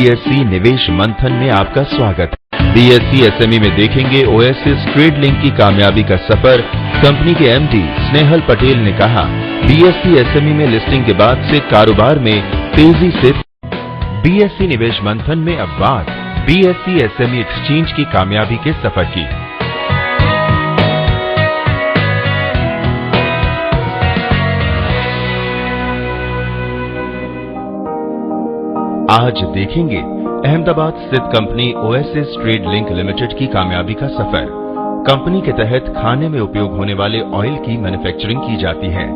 BSc निवेश मंथन में आपका स्वागत है। बीएससी एसएमई में देखेंगे ओएसिस ट्रेड लिंक की कामयाबी का सफर। कंपनी के एमडी स्नेहल पटेल ने कहा, बीएससी एसएमई में लिस्टिंग के बाद से कारोबार में तेजी से। बीएससी निवेश मंथन में अब बात बीएससी एसएमई एक्सचेंज की कामयाबी के सफर की। आज देखेंगे अहमदाबाद स्थित company oasis trade link limited की कामयाबी का सफर। कंपनी के तहत खाने में उपयोग होने वाले ऑयल की मैन्युफैक्चरिंग की जाती है।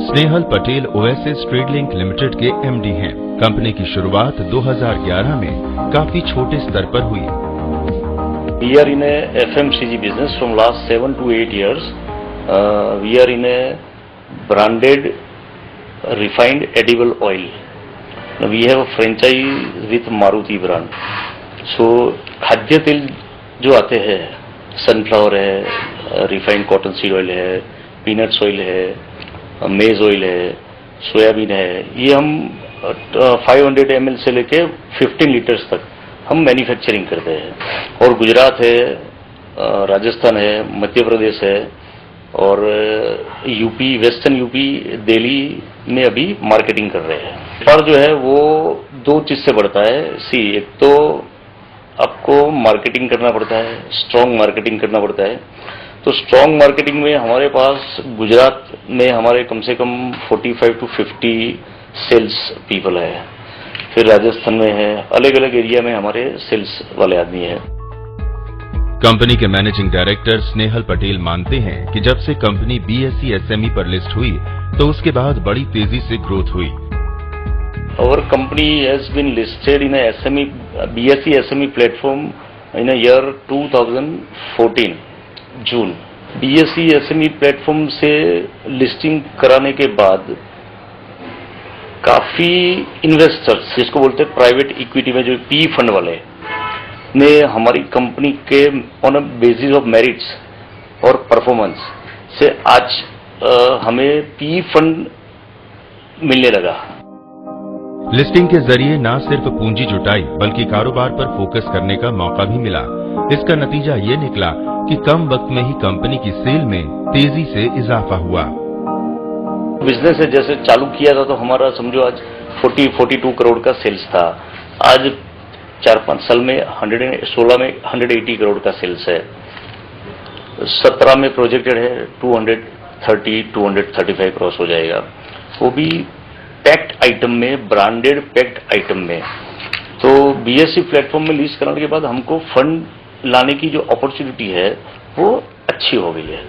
Snehal Patel oasis trade link limited के एमडी हैं। कंपनी की शुरुआत 2011 में काफी छोटे स्तर पर हुई। We are in a FMCG business from last 7 to 8 years. We are in a branded refined edible oil. We have a franchise with Maruti brand. So खाद्य तेल जो आते हैं, सनफ्लावर है, रिफाइंड कॉटन सीड ऑयल है, peanuts oil है, मेज oil है, सोयाबीन है, ये हम 500 ml से लेके 15 लीटर्स तक हम मैन्युफैक्चरिंग करते हैं। और गुजरात है, राजस्थान है, मध्य प्रदेश है और यूपी, वेस्टर्न यूपी, दिल्ली में अभी मार्केटिंग कर रहे हैं। व्यापार जो है वो दो चीज से बढ़ता है। एक तो आपको मार्केटिंग करना पड़ता है, स्ट्रॉन्ग मार्केटिंग करना पड़ता है। तो स्ट्रॉन्ग मार्केटिंग में हमारे पास गुजरात में हमारे कम से कम 45 to 50 सेल्स पीपल है। फिर राजस्थान में है, अलग अलग एरिया में हमारे सेल्स वाले आदमी है। कंपनी के मैनेजिंग डायरेक्टर स्नेहल पटेल मानते हैं कि जब से कंपनी बीएससी एसएमई पर लिस्ट हुई तो उसके बाद बड़ी तेजी से ग्रोथ हुई। Our company has been listed in a BSE SME platform in a year 2014 June. BSE SME platform से लिस्टिंग कराने के बाद काफी इन्वेस्टर्स, जिसको बोलते हैं प्राइवेट इक्विटी में, जो पी फंड वाले ने हमारी कंपनी के on a basis of merits और परफॉर्मेंस से आज हमें पी फंड मिलने लगा। लिस्टिंग के जरिए न सिर्फ पूंजी जुटाई बल्कि कारोबार पर फोकस करने का मौका भी मिला। इसका नतीजा ये निकला कि कम वक्त में ही कंपनी की सेल में तेजी से इजाफा हुआ। बिजनेस जैसे चालू किया था तो हमारा समझो आज 42 करोड़ का सेल्स था। आज 4-5 साल में 116 में 180 करोड़ का सेल्स है। 17 में प्रोजेक्टेड है 235 क्रॉस हो जाएगा, वो भी पैक्ड आइटम में, ब्रांडेड पैक्ड आइटम में। तो बीएससी प्लेटफॉर्म में लिस्ट कराने के बाद हमको फंड लाने की जो अपॉर्चुनिटी है वो अच्छी हो गई है।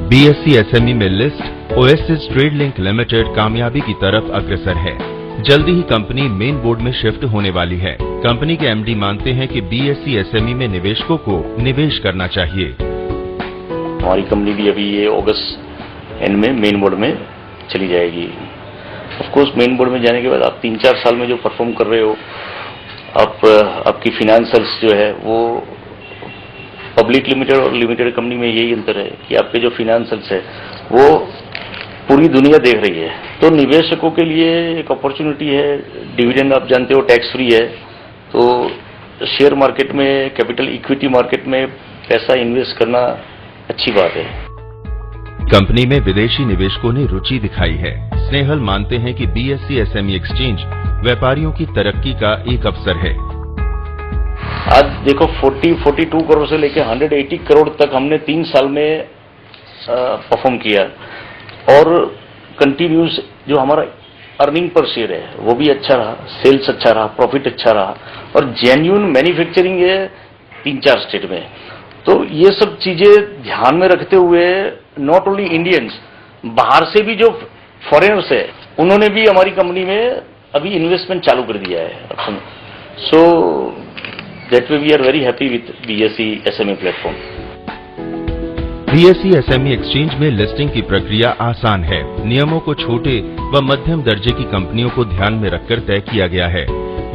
बीएससी एसएमई में list oasis trade link limited कामयाबी की तरफ अग्रसर है। जल्दी ही कंपनी मेन बोर्ड में शिफ्ट होने वाली है। कंपनी के एमडी मानते हैं कि बीएससी एसएमई में निवेशकों को निवेश करना चाहिए। हमारी कंपनी भी अभी ये अगस्त एंड में मेन बोर्ड में चली जाएगी। ऑफकोर्स मेन बोर्ड में जाने के बाद आप 3-4 साल में जो परफॉर्म कर रहे हो, आपकी फिनेंशियल्स जो है वो पब्लिक लिमिटेड और लिमिटेड कंपनी में यही अंतर है कि आपके जो फिनेंशियल्स है वो पूरी दुनिया देख रही है। तो निवेशकों के लिए एक अपॉर्चुनिटी है। डिविडेंड आप जानते हो टैक्स फ्री है, तो शेयर मार्केट में, कैपिटल इक्विटी मार्केट में पैसा इन्वेस्ट करना अच्छी बात है। कंपनी में विदेशी निवेशकों ने रुचि दिखाई है। स्नेहल मानते हैं कि बीएससी एसएमई एक्सचेंज व्यापारियों की तरक्की का एक अवसर है। आज देखो 42 करोड़ से लेकर 180 करोड़ तक हमने 3 साल में परफॉर्म किया और कंटिन्यूस जो हमारा अर्निंग पर शेयर है वो भी अच्छा रहा, सेल्स अच्छा रहा, प्रॉफिट अच्छा रहा और जेन्युइन मैन्युफैक्चरिंग है 3-4 स्टेट में। तो ये सब चीजें ध्यान में रखते हुए नॉट ओनली इंडियंस, बाहर से भी जो फॉरेनर्स है उन्होंने भी हमारी कंपनी में अभी इन्वेस्टमेंट चालू कर दिया है। So that way we are very happy with BSC SME platform. BSC SME exchange में लिस्टिंग की प्रक्रिया आसान है। नियमों को छोटे व मध्यम दर्जे की कंपनियों को ध्यान में रखकर तय किया गया है।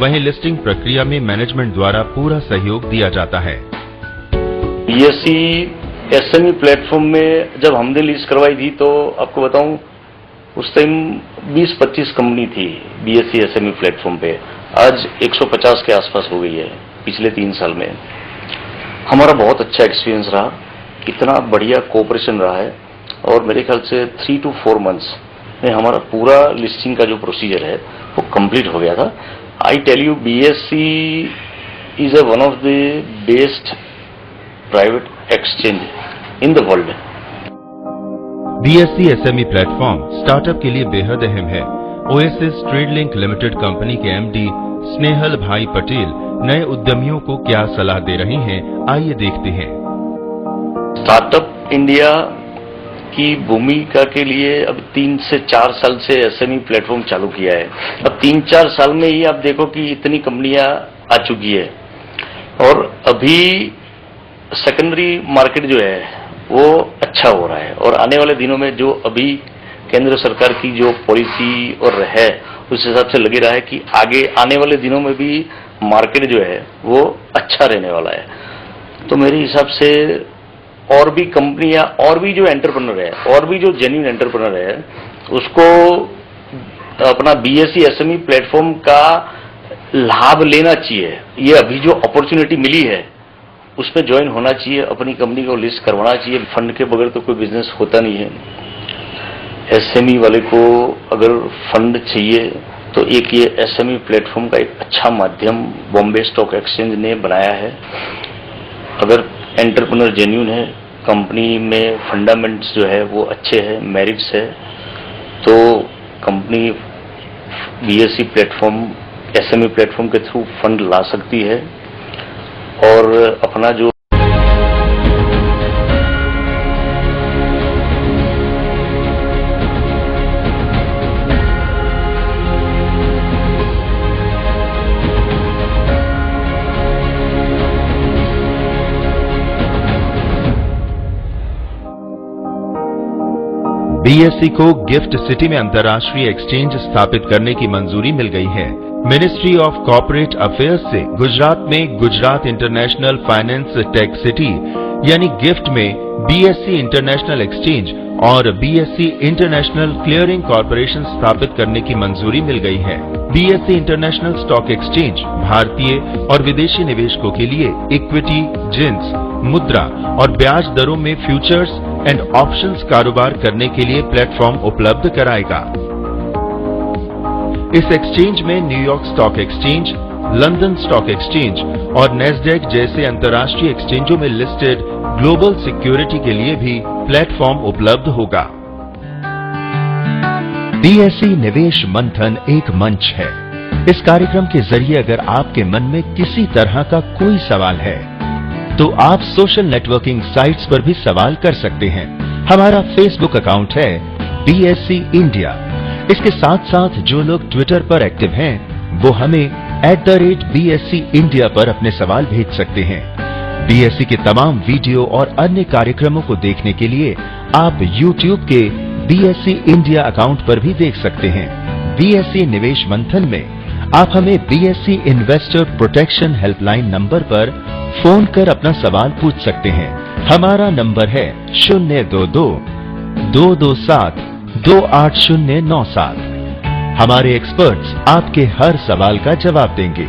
वहीं लिस्टिंग प्रक्रिया में मैनेजमेंट द्वारा पूरा सहयोग दिया जाता है। बीएससी एसएमई प्लेटफॉर्म में जब हमने लिस्ट करवाई थी तो आपको बताऊं उस टाइम 20-25 कंपनी थी बीएससी एसएमई प्लेटफॉर्म पे। आज 150 के आसपास हो गई है पिछले 3 साल में। हमारा बहुत अच्छा एक्सपीरियंस रहा, इतना बढ़िया कोऑपरेशन रहा है और मेरे ख्याल से 3 to 4 मंथ्स में हमारा पूरा लिस्टिंग का जो प्रोसीजर है वो कंप्लीट हो गया था। I tell you, BSE is one of the best private exchange in the world. BSE SME platform startup के लिए बेहद अहम है। Oasis trade link limited company के MD स्नेहल भाई पटेल नए उद्यमियों को क्या सलाह दे रहे हैं, आइए देखते हैं। स्टार्टअप इंडिया की भूमिका के लिए अब 3 से 4 साल से SME प्लेटफॉर्म चालू किया है। अब 3-4 साल में ही आप देखो कि इतनी कंपनियां आ चुकी है और अभी सेकेंडरी मार्केट जो है वो अच्छा हो रहा है और आने वाले दिनों में जो अभी केंद्र सरकार की जो पॉलिसी और है उस हिसाब से लग रहा है कि आगे आने वाले दिनों में भी मार्केट जो है वो अच्छा रहने वाला है। तो मेरे हिसाब से और भी कंपनियां और भी जो एंटरप्रेन्योर है और भी जो जेन्युइन एंटरप्रेन्योर है उसको अपना BSE SME प्लेटफॉर्म का लाभ लेना चाहिए। ये अभी जो अपॉर्चुनिटी मिली है उसमें ज्वाइन होना चाहिए, अपनी कंपनी को लिस्ट करवाना चाहिए। फंड के बगैर तो कोई बिजनेस होता नहीं है। SME वाले को अगर फंड चाहिए तो एक ये SME प्लेटफॉर्म का एक अच्छा माध्यम बॉम्बे स्टॉक एक्सचेंज ने बनाया है। अगर एंटरप्रेन्योर जेन्युइन है, कंपनी में फंडामेंट्स जो है वो अच्छे हैं, मेरिट्स है, तो company BSE platform SME platform के थ्रू फंड ला सकती है और अपना जो BSE को गिफ्ट सिटी में अंतर्राष्ट्रीय एक्सचेंज स्थापित करने की मंजूरी मिल गई है। मिनिस्ट्री ऑफ कॉर्पोरेट अफेयर्स से गुजरात में Gujarat international finance tech city यानी गिफ्ट में BSE इंटरनेशनल एक्सचेंज और BSE इंटरनेशनल क्लियरिंग कॉर्पोरेशन स्थापित करने की मंजूरी मिल गई है। BSE इंटरनेशनल स्टॉक एक्सचेंज भारतीय और विदेशी निवेशकों के लिए इक्विटी, जिंस, मुद्रा और ब्याज दरों में फ्यूचर्स एंड ऑप्शंस कारोबार करने के लिए प्लेटफॉर्म उपलब्ध कराएगा। इस एक्सचेंज में New York stock exchange, London stock exchange और नेस्डेक जैसे अंतर्राष्ट्रीय एक्सचेंजों में लिस्टेड ग्लोबल सिक्योरिटी के लिए भी प्लेटफॉर्म उपलब्ध होगा। BSE निवेश मंथन एक मंच है। इस कार्यक्रम के जरिए अगर आपके मन में किसी तरह का कोई सवाल है तो आप सोशल नेटवर्किंग साइट्स पर भी सवाल कर सकते हैं। हमारा फेसबुक अकाउंट है BSE इंडिया। इसके साथ साथ जो लोग ट्विटर पर एक्टिव हैं वो हमें @BSE इंडिया पर अपने सवाल भेज सकते हैं। BSE के तमाम वीडियो और अन्य कार्यक्रमों को देखने के लिए आप YouTube के BSE इंडिया अकाउंट पर भी देख सकते हैं। BSE निवेश मंथन में आप हमें BSE investor protection helpline number पर फोन कर अपना सवाल पूछ सकते हैं। हमारा नंबर है 022-227-28097। हमारे एक्सपर्ट्स आपके हर सवाल का जवाब देंगे।